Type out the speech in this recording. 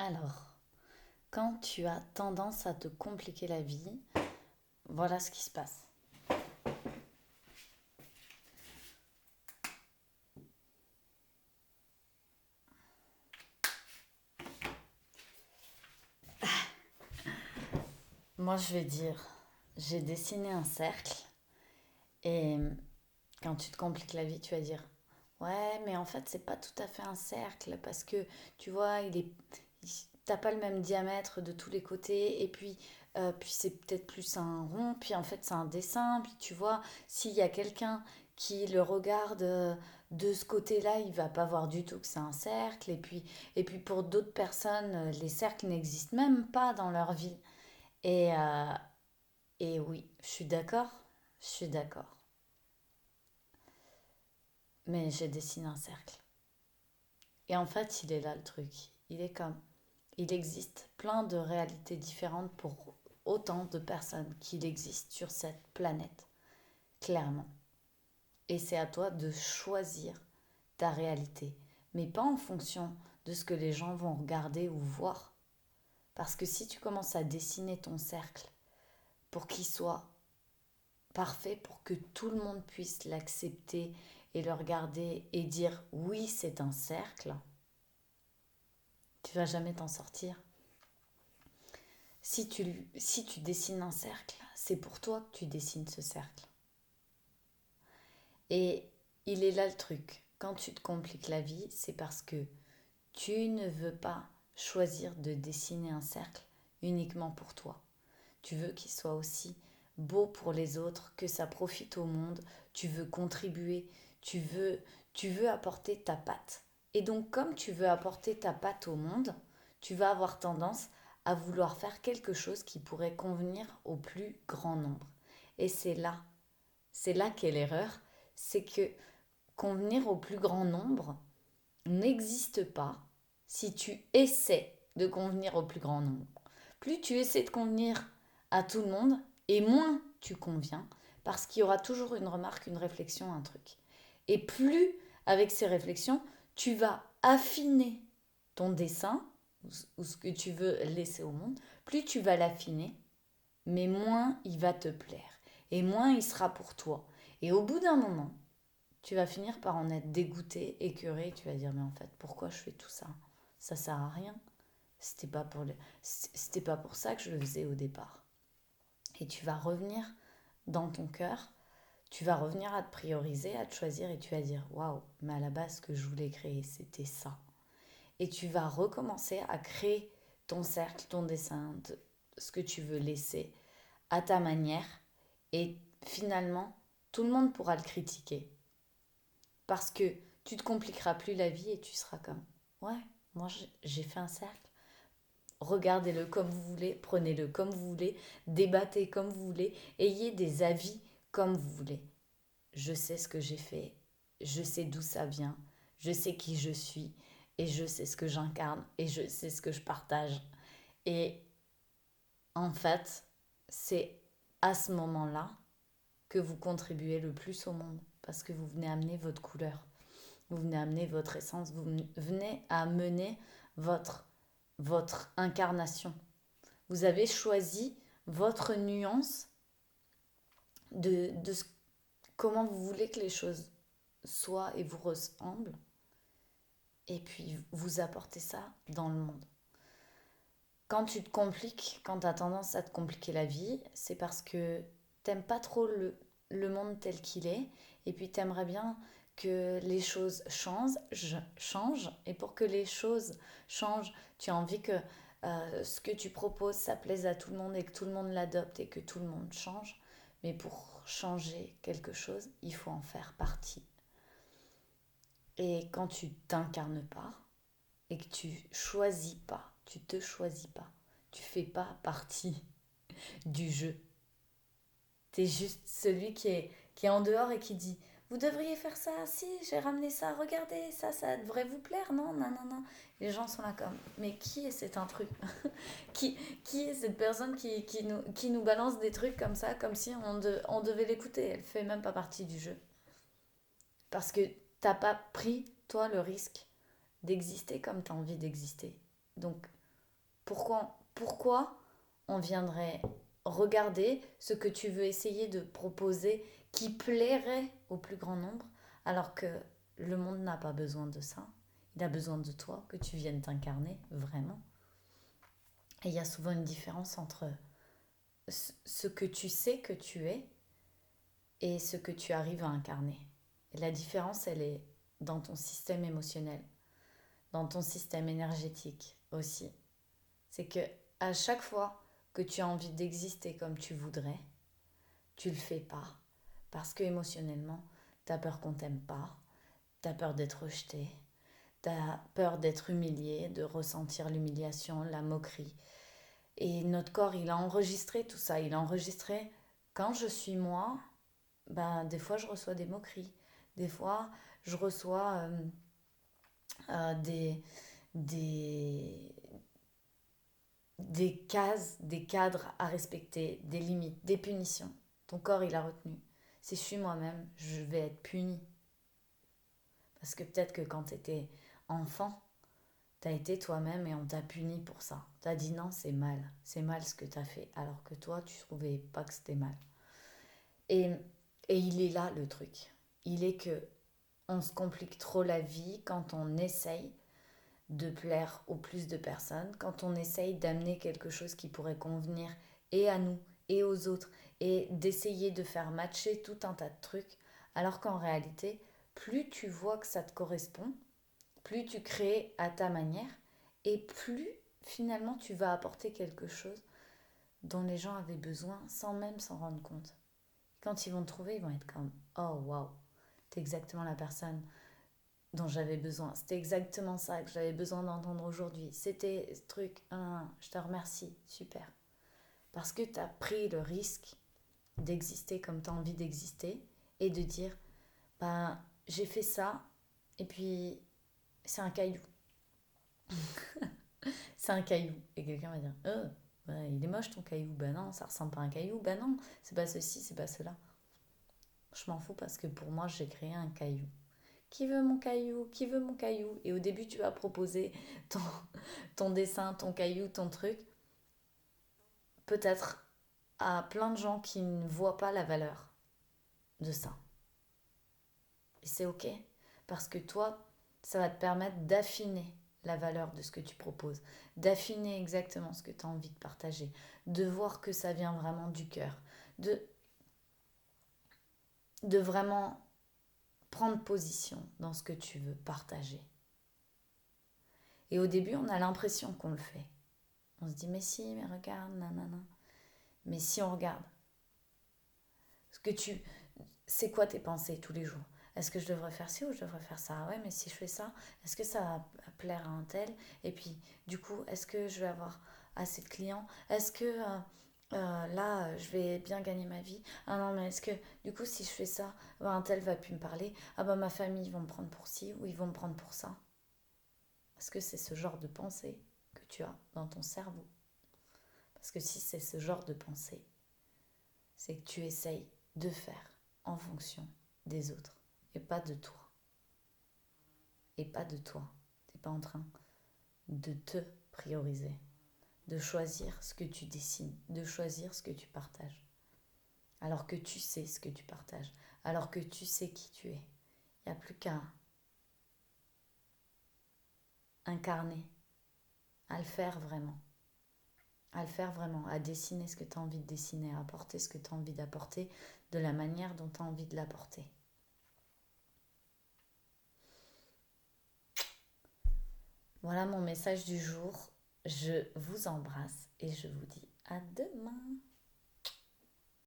Alors, quand tu as tendance à te compliquer la vie, voilà ce qui se passe. Moi, je vais dire, j'ai dessiné un cercle et quand tu te compliques la vie, tu vas dire, ouais, mais en fait, c'est pas tout à fait un cercle parce que tu vois, t'as pas le même diamètre de tous les côtés et puis c'est peut-être plus un rond, puis en fait, c'est un dessin, puis tu vois, s'il y a quelqu'un qui le regarde de ce côté-là, il va pas voir du tout que c'est un cercle et puis pour d'autres personnes, les cercles n'existent même pas dans leur vie. Et, euh, et oui, je suis d'accord, mais j'ai dessiné un cercle. Et en fait, il est là le truc. Il existe plein de réalités différentes pour autant de personnes qu'il existe sur cette planète, clairement. Et c'est à toi de choisir ta réalité, mais pas en fonction de ce que les gens vont regarder ou voir. Parce que si tu commences à dessiner ton cercle pour qu'il soit parfait, pour que tout le monde puisse l'accepter et le regarder et dire oui, c'est un cercle, tu vas jamais t'en sortir. Si tu dessines un cercle, c'est pour toi que tu dessines ce cercle. Et il est là le truc. Quand tu te compliques la vie, c'est parce que tu ne veux pas choisir de dessiner un cercle uniquement pour toi. Tu veux qu'il soit aussi beau pour les autres, que ça profite au monde. Tu veux contribuer, tu veux, tu veux apporter ta patte. Et donc, comme tu veux apporter ta patte au monde, tu vas avoir tendance à vouloir faire quelque chose qui pourrait convenir au plus grand nombre. Et c'est là qu'est l'erreur, c'est que convenir au plus grand nombre n'existe pas si tu essaies de convenir au plus grand nombre. Plus tu essaies de convenir à tout le monde, et moins tu conviens, parce qu'il y aura toujours une remarque, une réflexion, un truc. Et plus, avec ces réflexions, tu vas affiner ton dessin, ou ce que tu veux laisser au monde, plus tu vas l'affiner, mais moins il va te plaire, et moins il sera pour toi. Et au bout d'un moment, tu vas finir par en être dégoûté, écœuré, tu vas dire mais en fait pourquoi je fais tout ça? Ça sert à rien. C'était pas pour ça que je le faisais au départ. Et tu vas revenir dans ton cœur, tu vas revenir à te prioriser, à te choisir et tu vas dire waouh, mais à la base ce que je voulais créer c'était ça. Et tu vas recommencer à créer ton cercle, ton dessin, ce que tu veux laisser à ta manière et finalement tout le monde pourra le critiquer parce que tu te compliqueras plus la vie et tu seras comme ouais, moi j'ai fait un cercle. Regardez-le comme vous voulez, prenez-le comme vous voulez, débattez comme vous voulez, ayez des avis comme vous voulez. Je sais ce que j'ai fait, je sais d'où ça vient, je sais qui je suis et je sais ce que j'incarne et je sais ce que je partage. Et en fait, c'est à ce moment-là que vous contribuez le plus au monde parce que vous venez amener votre couleur. Vous venez amener votre essence, vous venez amener votre, votre incarnation. Vous avez choisi votre nuance de comment vous voulez que les choses soient et vous ressemblent. Et puis vous apportez ça dans le monde. Quand tu te compliques, quand tu as tendance à te compliquer la vie, c'est parce que t'aimes pas trop le monde tel qu'il est. Et puis t'aimerais bien que les choses changent. Et pour que les choses changent, tu as envie que ce que tu proposes, ça plaise à tout le monde et que tout le monde l'adopte et que tout le monde change. Mais pour changer quelque chose, il faut en faire partie. Et quand tu t'incarnes pas et que tu choisis pas, tu te choisis pas, tu fais pas partie du jeu. Tu es juste celui qui est en dehors et qui dit vous devriez faire ça, si j'ai ramené ça, regardez, ça devrait vous plaire, non, non, non, non. Les gens sont là comme, mais qui est cet intrus qui, qui est cette personne qui nous balance des trucs comme ça, comme si on devait l'écouter. Elle fait même pas partie du jeu. Parce que t'as pas pris, toi, le risque d'exister comme tu as envie d'exister. Donc, Pourquoi on viendrait regarder ce que tu veux essayer de proposer qui plairait au plus grand nombre, alors que le monde n'a pas besoin de ça. Il a besoin de toi, que tu viennes t'incarner vraiment. Et il y a souvent une différence entre ce que tu sais que tu es et ce que tu arrives à incarner. Et la différence, elle est dans ton système émotionnel, dans ton système énergétique aussi. C'est que à chaque fois que tu as envie d'exister comme tu voudrais, tu le fais pas. Parce que émotionnellement, tu as peur qu'on t'aime pas, tu as peur d'être rejeté, tu as peur d'être humilié, de ressentir l'humiliation, la moquerie. Et notre corps, il a enregistré tout ça. Il a enregistré quand je suis moi, ben, des fois je reçois des moqueries. Des fois, je reçois des, des, des cases, des cadres à respecter, des limites, des punitions. Ton corps, il a retenu. Si je suis moi-même, je vais être puni. Parce que peut-être que quand tu étais enfant, tu as été toi-même et on t'a puni pour ça. Tu as dit non, c'est mal ce que tu as fait. Alors que toi, tu trouvais pas que c'était mal. Et, et il est là le truc. Il est que on se complique trop la vie quand on essaye de plaire au plus de personnes, quand on essaye d'amener quelque chose qui pourrait convenir et à nous et aux autres, et d'essayer de faire matcher tout un tas de trucs, alors qu'en réalité, plus tu vois que ça te correspond, plus tu crées à ta manière, et plus finalement tu vas apporter quelque chose dont les gens avaient besoin sans même s'en rendre compte. Quand ils vont te trouver, ils vont être comme oh waouh, t'es exactement la personne dont j'avais besoin. C'était exactement ça que j'avais besoin d'entendre aujourd'hui. C'était ce truc, je te remercie, super. Parce que tu as pris le risque d'exister comme tu as envie d'exister et de dire, ben, j'ai fait ça et puis c'est un caillou. C'est un caillou. Et quelqu'un va dire, ouais, il est moche ton caillou. Ben non, ça ressemble pas à un caillou. Ben non, c'est pas ceci, c'est pas cela. Je m'en fous parce que pour moi, j'ai créé un caillou. Qui veut mon caillou? Qui veut mon caillou? Et au début, tu vas proposer ton, ton dessin, ton caillou, ton truc, peut-être à plein de gens qui ne voient pas la valeur de ça. Et c'est ok, parce que toi, ça va te permettre d'affiner la valeur de ce que tu proposes, d'affiner exactement ce que tu as envie de partager, de voir que ça vient vraiment du cœur, de, de vraiment prendre position dans ce que tu veux partager. Et au début, on a l'impression qu'on le fait. On se dit, mais si, mais regarde, nanana. Mais si on regarde, ce que tu, c'est quoi tes pensées tous les jours? Est-ce que je devrais faire ci ou je devrais faire ça? Ouais, mais si je fais ça, est-ce que ça va plaire à un tel? Et puis, du coup, est-ce que je vais avoir assez de clients? Est-ce que là, je vais bien gagner ma vie? Ah non, mais est-ce que, du coup, si je fais ça, ben, un tel va plus me parler? Ah ben, ma famille, ils vont me prendre pour ci ou ils vont me prendre pour ça? Est-ce que c'est ce genre de pensée que tu as dans ton cerveau? Parce que si c'est ce genre de pensée, c'est que tu essayes de faire en fonction des autres et pas de toi. Et pas de toi. Tu n'es pas en train de te prioriser, de choisir ce que tu dessines, de choisir ce que tu partages. Alors que tu sais ce que tu partages, alors que tu sais qui tu es. Il n'y a plus qu'à incarner, à le faire vraiment. À le faire vraiment, à dessiner ce que tu as envie de dessiner, à apporter ce que tu as envie d'apporter de la manière dont tu as envie de l'apporter. Voilà mon message du jour. Je vous embrasse et je vous dis à demain.